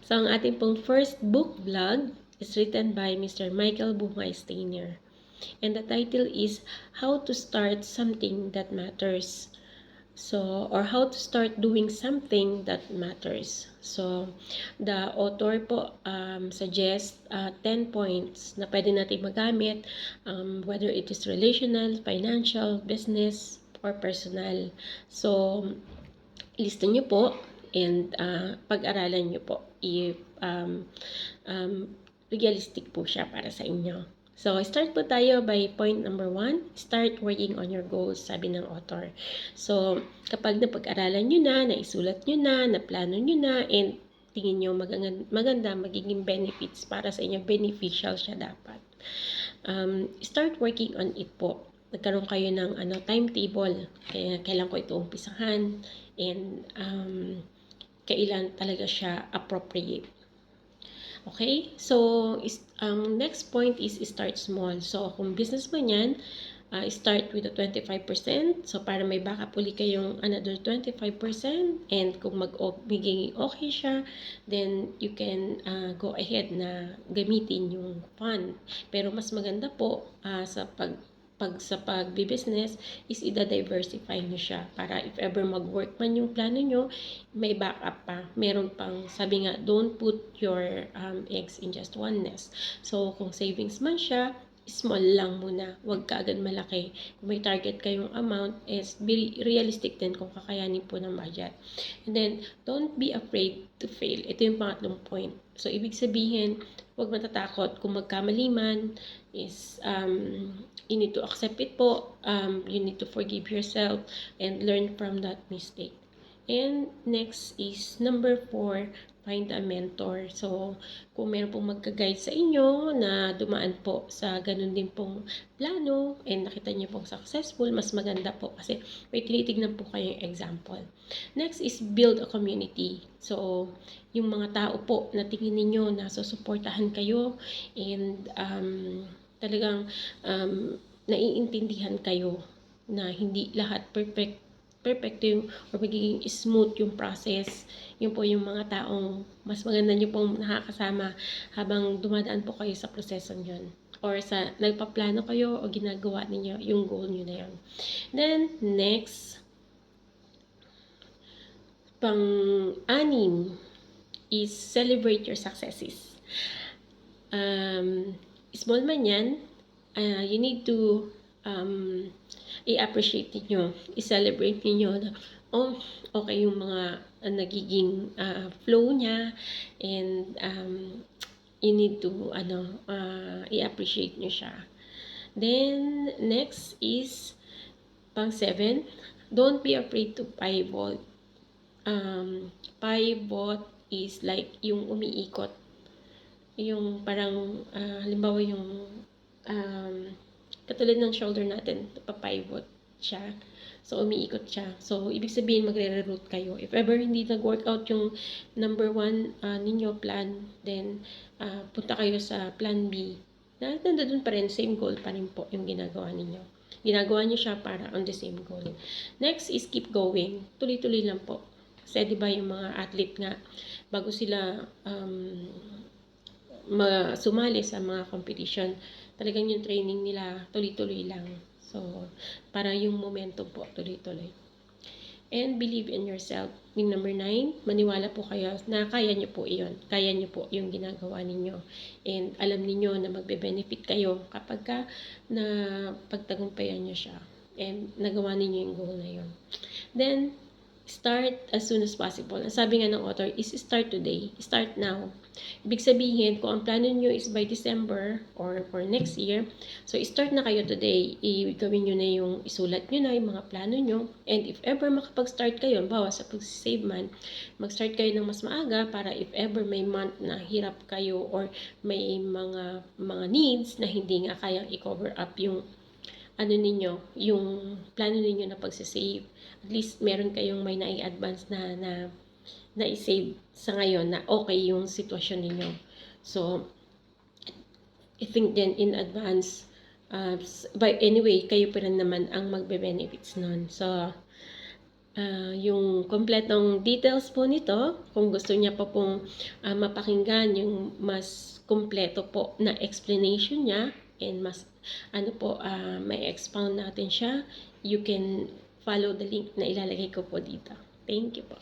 So, ang ating pong first book vlog is written by Mr. Michael Bungay Steiner. And the title is How to Start Something That Matters. So, or how to start doing something that matters. So, the author po suggests 10 points na pwede natin magamit, whether it is relational, financial, business, or personal. So, lista nyo po and pag-aralan nyo po if realistic po siya para sa inyo. So, start po tayo by point number 1, start working on your goals, sabi ng author. So, kapag napag-aralan nyo na, naisulat nyo na, naplano nyo na, and tingin nyo maganda, magiging benefits para sa inyo, beneficial siya dapat. Start working on it po. Nagkaroon kayo ng timetable, kailan ko ito umpisahan, and kailan talaga siya appropriate. Okay? So, next point is start small. So, kung business mo yan, start with the 25%. So, para may backup uli kayong another 25%. And kung magiging okay siya, then you can go ahead na gamitin yung fund. Pero mas maganda po sa pagbi-business is i-diversify nyo siya para if ever mag-work man yung plano nyo, may backup pa. Meron pang, sabi nga, don't put your eggs in just one nest. So, kung savings man siya, small lang muna. Huwag ka agad malaki. Kung may target kayong amount, is be realistic din kung kakayanin po ng budget. And then, don't be afraid to fail. Ito yung pangatlong point. So, ibig sabihin, huwag matatakot kung magkamali man, is you need to accept it po. You need to forgive yourself and learn from that mistake. And next is number 4, find a mentor. So, kung meron pong magka-guide sa inyo na dumaan po sa ganun din pong plano and nakita niyo pong successful, mas maganda po kasi may tinitignan po kayong example. Next is build a community. So, yung mga tao po na tingin ninyo na susuportahan kayo and talagang naiintindihan kayo na hindi lahat perfect or magiging smooth yung process. Yun po yung mga taong mas maganda nyo pong nakakasama habang dumadaan po kayo sa proseso nyo. Or sa nagpaplano kayo o ginagawa ninyo yung goal nyo na yun. Then, next, pang-anim is celebrate your successes. Small man yan, you need to i-appreciate niyo, i-celebrate niyo na okay yung mga nagiging flow niya and you need to i-appreciate niyo siya. Then next is pang-7, don't be afraid to pivot. Pivot is like yung umiikot, yung parang halimbawa yung katulad ng shoulder natin, papivot siya. So, umiikot siya. So, ibig sabihin, magre-reroute kayo. If ever hindi nag-workout yung number 1 ninyo plan, then punta kayo sa plan B. Nandun pa rin, same goal pa rin po yung ginagawa ninyo. Ginagawa niyo siya para on the same goal. Next is keep going. Tuloy-tuloy lang po. Kasi diba yung mga athlete nga, bago sila sumali sa mga competition, talagang yung training nila tuloy-tuloy lang. So, para yung momentum po tuloy-tuloy. And believe in yourself. Yung number 9, maniwala po kayo na kaya nyo po iyon. Kaya nyo po yung ginagawa ninyo. And alam niyo na magbe-benefit kayo kapag na pagtagumpayan nyo siya. And nagawa ninyo yung goal na yun. Then, start as soon as possible. Ang sabi nga ng author is start today. Start now. Ibig sabihin, kung ang plano nyo is by December or for next year, so start na kayo today. Gawin nyo na yung, isulat nyo na yung mga plano nyo. And if ever makapag-start kayo, bawa sa pag-save man, mag-start kayo ng mas maaga para if ever may month na hirap kayo or may mga needs na hindi nga kayang i-cover up yung ninyo, yung plano ninyo na pagsisave. At least meron kayong may nai-advance na i-save sa ngayon na okay yung sitwasyon ninyo. So, I think then in advance, but anyway, kayo pa rin naman ang magbe-benefits nun. So, yung kompletong details po nito, kung gusto niya pa pong mapakinggan yung mas kumpleto po na explanation niya and mas may expound natin siya, you can follow the link na ilalagay ko po dito. Thank you po.